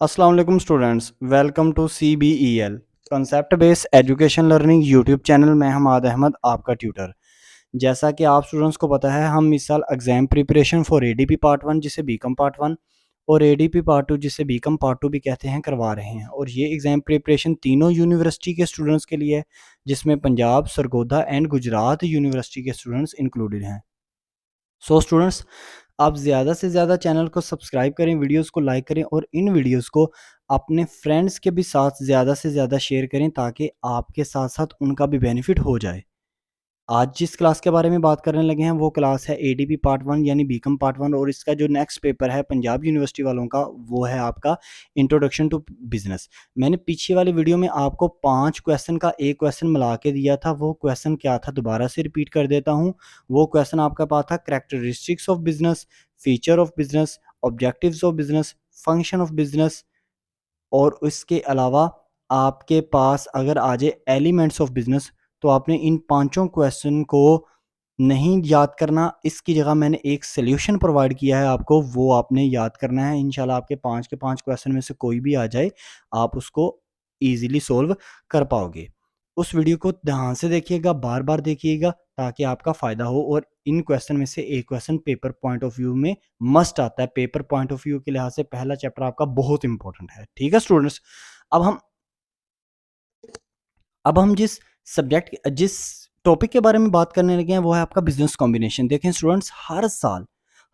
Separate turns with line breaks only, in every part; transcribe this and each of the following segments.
अस्सलाम वालेकुम students, welcome to CBEL concept based education learning YouTube channel में हमाद अहमद आपका ट्यूटर। जैसा कि आप स्टूडेंट्स को पता है, हम इस साल exam preparation for ADP part 1 जिसे बीकॉम पार्ट 1 और ADP पार्ट 2 जिसे बीकॉम पार्ट 2 भी कहते हैं करवा रहे हैं। और ये एग्ज़ाम प्रिपरेशन तीनों यूनिवर्सिटी के स्टूडेंट्स के लिए है, जिसमें पंजाब, सरगोधा एंड गुजरात यूनिवर्सिटी के स्टूडेंट्स इंक्लूडेड हैं। सो स्टूडेंट्स, आप ज़्यादा से ज़्यादा चैनल को सब्सक्राइब करें, वीडियोस को लाइक करें और इन वीडियोस को अपने फ्रेंड्स के भी साथ ज़्यादा से ज़्यादा शेयर करें ताकि आपके साथ साथ उनका भी बेनिफिट हो जाए। आज जिस क्लास के बारे में बात करने लगे हैं वो क्लास है ADP पार्ट 1 यानी बीकॉम पार्ट 1 और इसका जो नेक्स्ट पेपर है पंजाब यूनिवर्सिटी वालों का वो है आपका इंट्रोडक्शन टू बिजनेस। मैंने पीछे वाली वीडियो में आपको 5 क्वेश्चन का एक क्वेश्चन मिला के दिया था। वो क्वेश्चन क्या था दोबारा से रिपीट कर देता हूँ। वो क्वेश्चन आपका पास था characteristics of business, feature of business, objectives of business, function of business और इसके अलावा आपके पास अगर आ जाए एलिमेंट्स ऑफ बिजनेस, तो आपने इन पांचों क्वेश्चन को नहीं याद करना, इसकी जगह मैंने एक सॉल्यूशन प्रोवाइड किया है आपको, वो आपने याद करना है। इंशाल्लाह आपके 5 के 5 क्वेश्चन में से कोई भी आ जाए, आप उसको ईज़िली सॉल्व कर पाओगे। उस वीडियो को ध्यान से देखिएगा, बार-बार देखिएगा ताकि आपका फ़ायदा हो। और इन क्वेश्चन में से एक question paper point of view में मस्ट आता है। पेपर पॉइंट ऑफ व्यू के लिहाज से पहला चैप्टर आपका बहुत इंपॉर्टेंट है। ठीक है स्टूडेंट्स? अब हम अब हम जिस टॉपिक के बारे में बात करने लगे हैं वो है आपका बिजनेस कॉम्बिनेशन। देखें स्टूडेंट्स,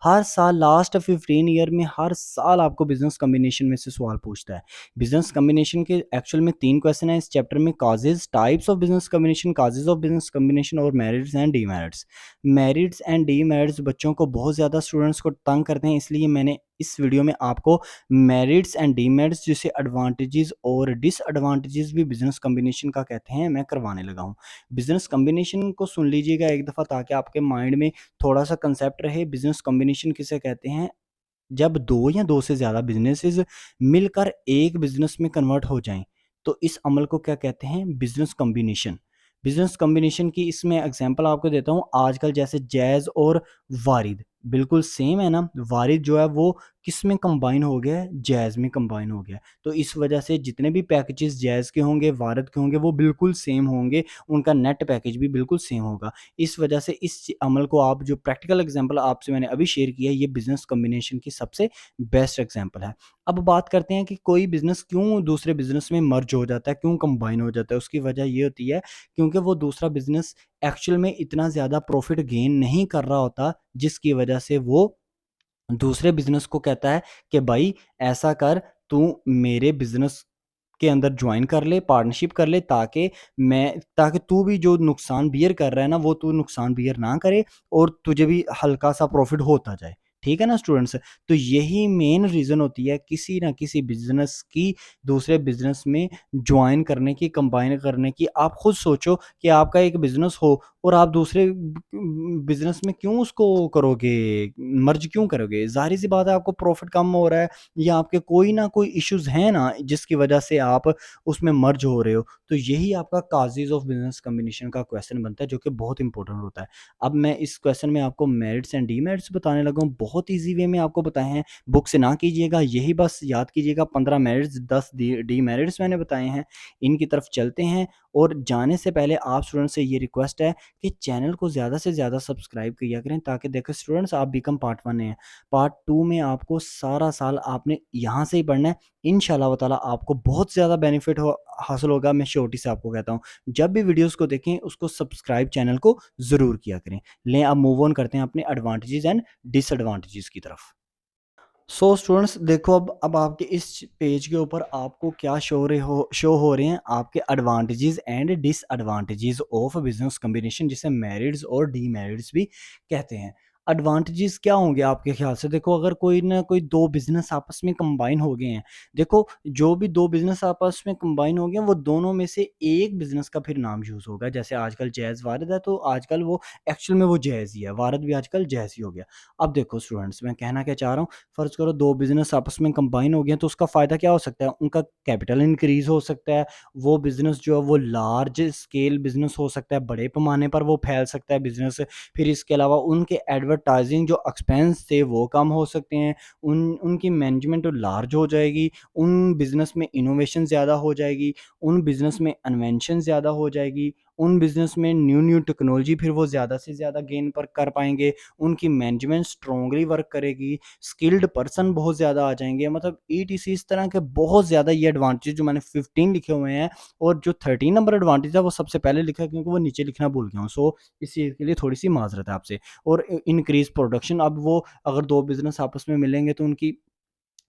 हर साल लास्ट 15 ईयर में हर साल आपको बिजनेस कॉम्बिनेशन में से सवाल पूछता है। बिजनेस कॉम्बिनेशन के एक्चुअल में 3 क्वेश्चन है इस चैप्टर में। Causes, types of business combination, causes of business combination और merits and demerits. Merits and demerits बच्चों को बहुत ज़्यादा स्टूडेंट्स को तंग करते हैं, इसलिए मैंने इस वीडियो में आपको मेरिट्स एंड डीमेरिट्स जिसे एडवांटेजेस और डिसएडवांटेजेस भी बिजनेस कॉम्बिनेशन का कहते हैं, मैं करवाने लगा हूँ। बिजनेस कॉम्बिनेशन को सुन लीजिएगा एक दफ़ा ताकि आपके माइंड में थोड़ा सा कंसेप्ट रहे। बिजनेस कॉम्बिनेशन किसे कहते हैं? जब 2 या 2 से ज़्यादा बिज़नेसेस मिलकर एक बिज़नेस में कन्वर्ट हो जाएँ, तो इस अमल को क्या कहते हैं? Business combination. बिज़नेस कॉम्बिनेशन की इसमें एग्ज़ाम्पल आपको देता हूँ। आजकल जैसे जैज़ और वारिद बिल्कुल सेम है ना? वारिद जो है वो किस में कंबाइन हो गया है? जैज़ में कंबाइन हो गया है। तो इस वजह से जितने भी पैकेजेस जैज़ के होंगे, वारिद के होंगे, वो बिल्कुल सेम होंगे। उनका नेट पैकेज भी बिल्कुल सेम होगा। इस वजह से इस अमल को आप जो प्रैक्टिकल एग्जांपल आपसे मैंने अभी शेयर किया है, ये बिज़नेस कॉम्बिनेशन की सबसे बेस्ट एग्जांपल है। अब बात करते हैं कि कोई बिज़नेस क्यों दूसरे बिज़नेस में मर्ज हो जाता है, क्यों कंबाइन हो जाता है? उसकी वजह ये होती है क्योंकि वो दूसरा बिज़नेस एक्चुअल में इतना ज़्यादा प्रॉफ़िट गेन नहीं कर रहा होता, जिसकी वजह से वो दूसरे बिज़नेस को कहता है कि भाई ऐसा कर, तू मेरे बिज़नेस के अंदर जॉइन कर ले, पार्टनरशिप कर ले ताकि तू भी जो नुकसान बियर कर रहा है ना, वो तू नुकसान बियर ना करे और तुझे भी हल्का-सा प्रॉफ़िट होता जाए। ठीक है ना स्टूडेंट्स? तो यही मेन रीज़न होती है किसी न किसी बिज़नेस की दूसरे बिज़नेस में जॉइन करने की, कंबाइन करने की। आप खुद सोचो कि आपका एक बिज़नेस हो और आप दूसरे बिज़नेस में क्यों उसको करोगे, मर्ज क्यों करोगे? ज़ाहिर-सी बात है आपको प्रॉफ़िट कम हो रहा है या आपके कोई ना कोई इश्यूज़ हैं ना जिसकी वजह से आप उसमें मर्ज हो रहे हो। तो यही आपका कॉजेज़ ऑफ बिज़नेस कॉम्बिनेशन का क्वेश्चन बनता है जो कि बहुत इंपॉर्टेंट होता है। अब मैं इस क्वेश्चन में आपको मेरिट्स एंड डीमेरिट्स बताने लगा हूँ। बहुत ईज़ी वे में आपको बताए हैं। बुक से ना कीजिएगा, यही बस याद कीजिएगा। 15 मेरिट्स 10 डीमेरिट्स मैंने बताए हैं। इनकी तरफ चलते हैं और जाने से पहले आप स्टूडेंट से ये रिक्वेस्ट है कि चैनल को ज़्यादा से ज़्यादा सब्सक्राइब किया करें ताकि देखो स्टूडेंट्स, आप बीकॉम पार्ट 1 हैं। पार्ट 2 में आपको सारा साल आपने यहाँ से ही पढ़ना है। इंशाल्लाह ताला आपको बहुत ज़्यादा बेनिफिट हासिल होगा, मैं श्योरिटी से आपको कहता हूँ। जब भी वीडियोज़ को देखें उसको सब्सक्राइब चैनल को ज़रूर किया करें। लें अब मूव ऑन करते हैं अपने एडवांटेजेस एंड डिसएडवांटेजेस की तरफ। सो स्टूडेंट्स देखो, अब आपके इस पेज के ऊपर आपको क्या शो हो रहे हैं आपके advantages and disadvantages of business combination, जिसे मेरिट्स और डीमेरिट्स भी कहते हैं। एडवांटेजेस क्या होंगे आपके ख्याल से? देखो, अगर कोई ना कोई दो बिजनेस आपस में कंबाइन हो गए हैं, देखो जो भी दो बिजनेस आपस में कंबाइन हो गए हैं वो दोनों में से एक बिजनेस का फिर नाम यूज होगा। जैसे आजकल जैज़ वारिद है तो आजकल वो एक्चुअल में वो जैज़ ही है, वारिद भी आजकल जैज़ ही हो गया। अब देखो स्टूडेंट्स, मैं कहना क्या चाह रहा हूँ, फ़र्ज़ करो 2 बिज़नेस आपस में कंबाइन हो गए हैं तो उसका फ़ायदा क्या हो सकता है? उनका कैपिटल इंक्रीज़ हो सकता है, वो बिज़नेस जो है वो लार्ज स्केल बिज़नेस हो सकता है, बड़े पैमाने पर वो फैल सकता है बिज़नेस। फिर इसके अलावा उनके एडवर्टाइजिंग जो एक्सपेंस थे वो कम हो सकते हैं, उनकी मैनेजमेंट लार्ज हो जाएगी, उन बिज़नेस में इनोवेशन ज़्यादा हो जाएगी, उन बिज़नेस में इन्वेंशन ज़्यादा हो जाएगी, उन बिज़नेस में न्यू न्यू टेक्नोलॉजी फिर वो ज़्यादा से ज़्यादा गेन पर कर पाएँगे, उनकी मैनेजमेंट स्ट्रांगली वर्क करेगी, स्किल्ड पर्सन बहुत ज़्यादा आ जाएँगे, मतलब ईटीसी इस तरह के बहुत ज़्यादा ये एडवांटेज जो मैंने 15 लिखे हुए हैं, और जो 13 नंबर एडवांटेज है वो सबसे पहले लिखा है क्योंकि वो नीचे लिखना भूल गया हूँ। सो इस चीज़ के लिए थोड़ी-सी माज़रत है आपसे। और इंक्रीज़ प्रोडक्शन, अब वो अगर 2 बिज़नेस आपस में मिलेंगे तो उनकी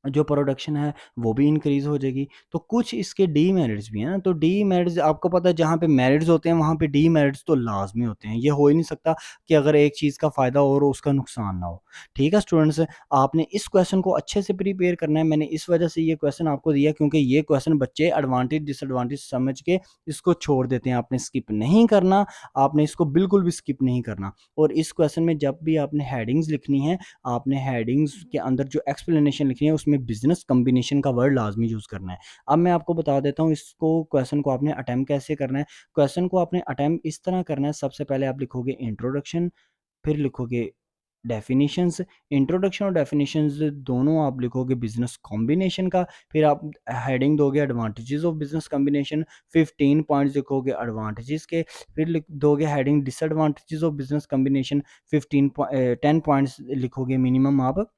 जो प्रोडक्शन है वो भी इंक्रीज़ हो जाएगी। तो कुछ इसके डीमेरिट्स भी हैं ना, तो डीमेरिट्स आपको पता है जहाँ पे मेरिट्स होते हैं वहाँ पे डीमेरिट्स तो लाज़मी होते हैं। ये हो ही नहीं सकता कि अगर एक चीज़ का फ़ायदा हो और उसका नुकसान ना हो। ठीक है स्टूडेंट्स, आपने इस क्वेश्चन को अच्छे से प्रिपेयर करना है। मैंने इस वजह से ये क्वेश्चन आपको दिया क्योंकि ये क्वेश्चन बच्चे एडवांटेज डिसएडवांटेज समझ के इसको छोड़ देते हैं। आपने स्किप नहीं करना, आपने इसको बिल्कुल भी स्किप नहीं करना। और इस क्वेश्चन में जब भी आपने हेडिंग्स लिखनी है, आपने हेडिंग्स के अंदर जो एक्सप्लेनेशन लिखनी है उसमें बिजनेस कॉम्बिनेशन का वर्ड लाजमी यूज़ करना है। अब मैं आपको बता देता हूँ इसको क्वेश्चन को आपने अटेम्प्ट कैसे करना है। क्वेश्चन को आपने अटेम्प्ट इस तरह करना है, सबसे पहले आप लिखोगे इंट्रोडक्शन, फिर लिखोगे डेफिनिशंस, इंट्रोडक्शन और डेफिनिशंस दोनों आप लिखोगे बिजनेस कॉम्बिनेशन का, फिर आप हेडिंग दोगे advantages of business combination, 15 points लिखोगे एडवांटेजेस के, फिर लिख दोगे heading disadvantages of business combination, 10 points लिखोगे मिनिमम आप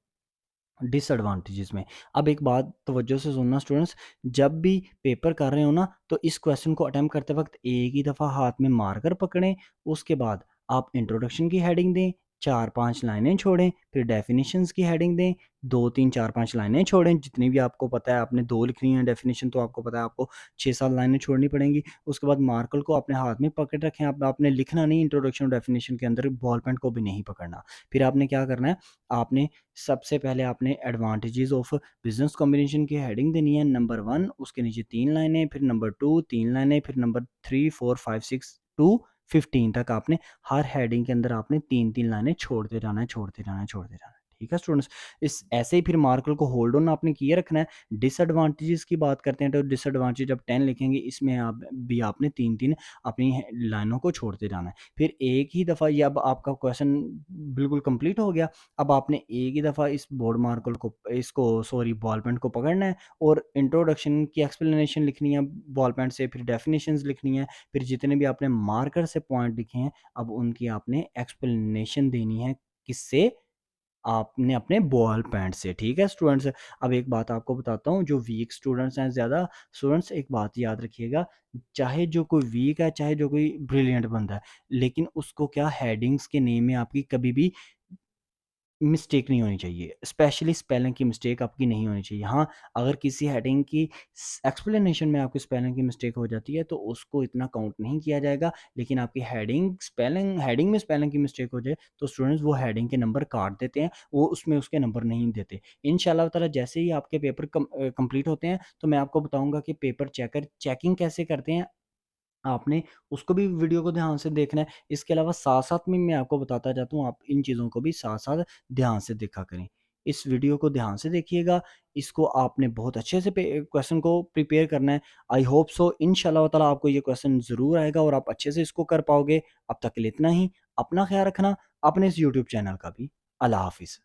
डिसएडवांटेजेस में। अब एक बात तवज्जो से सुनना स्टूडेंट्स, जब भी पेपर कर रहे हो ना तो इस क्वेश्चन को अटेम्प्ट करते वक्त एक ही दफ़ा हाथ में मार्कर पकड़ें, उसके बाद आप इंट्रोडक्शन की हेडिंग दें, 4-5 लाइनें छोड़ें, फिर डेफिनिशंस की हेडिंग दें, 2-3 4-5 लाइनें छोड़ें, जितनी भी आपको पता है आपने 2 लिखनी है डेफिनिशन, तो आपको पता है आपको 6-7 लाइनें छोड़नी पड़ेंगी। उसके बाद मार्कर को अपने हाथ में पकड़ रखें, अब आपने लिखना नहीं इंट्रोडक्शन और डेफिनिशन के अंदर, बॉल पेन को भी नहीं पकड़ना। फिर आपने क्या करना है, आपने सबसे पहले आपने एडवांटेजेस ऑफ बिजनेस कॉम्बिनेशन की हेडिंग देनी है नंबर 1, उसके नीचे 3 लाइनें, फिर नंबर 2 3 लाइनें, फिर नंबर 3 4 5 6 टू 15 तक आपने हर हेडिंग के अंदर आपने 3-3 लाइनें छोड़ते जाना है, छोड़ते जाना है, छोड़ते जाना है। ठीक है स्टूडेंट्स, इस ऐसे ही फिर मार्कर को होल्ड ऑन आपने किए रखना है। डिसएडवांटेजेस की बात करते हैं तो डिसएडवांटेज जब 10 लिखेंगे इसमें आप भी आपने 3-3 अपनी लाइनों को छोड़ते जाना है। फिर एक ही दफ़ा ये, अब आपका क्वेश्चन बिल्कुल कंप्लीट हो गया। अब आपने एक ही दफ़ा इस बोर्ड मार्कर को, इसको सॉरी बॉल पेन को पकड़ना है और इंट्रोडक्शन की एक्सप्लेनेशन लिखनी है बॉल पेन से, फिर डेफिनेशंस लिखनी है, फिर जितने भी आपने मार्कर से पॉइंट लिखे हैं अब उनकी आपने एक्सप्लेनेशन देनी है, किससे? आपने अपने बॉल पेन से। ठीक है स्टूडेंट्स, अब एक बात आपको बताता हूँ, जो वीक स्टूडेंट्स हैं, ज़्यादा स्टूडेंट्स एक बात याद रखिएगा, चाहे जो कोई वीक है, चाहे जो कोई ब्रिलियंट बंदा है, लेकिन उसको क्या हेडिंग्स के नेम में आपकी कभी भी मिस्टेक नहीं होनी चाहिए, स्पेशली स्पेलिंग की मिस्टेक आपकी नहीं होनी चाहिए। हाँ, अगर किसी हेडिंग की एक्सप्लेनेशन में आपकी स्पेलिंग की मिस्टेक हो जाती है तो उसको इतना काउंट नहीं किया जाएगा, लेकिन आपकी हेडिंग में स्पेलिंग की मिस्टेक हो जाए तो स्टूडेंट्स वो हेडिंग के नंबर काट देते हैं, वो उसमें उसके नंबर नहीं देते। इंशाल्लाह ताला जैसे ही आपके पेपर कंप्लीट होते हैं तो मैं आपको बताऊंगा कि पेपर चेकर चेकिंग कैसे करते हैं, आपने उसको भी वीडियो को ध्यान से देखना है। इसके अलावा साथ-साथ में मैं आपको बताता जाता हूँ, आप इन चीज़ों को भी साथ-साथ ध्यान से देखा करें। इस वीडियो को ध्यान से देखिएगा, इसको आपने बहुत अच्छे से पे क्वेश्चन को प्रिपेयर करना है। आई होप सो इंशाल्लाह ताला आपको ये क्वेश्चन ज़रूर आएगा और आप अच्छे से इसको कर पाओगे। अब तक के लिए इतना ही। अपना ख़्याल रखना, अपने इस यूट्यूब चैनल का भी। अल्लाह हाफ़िज़।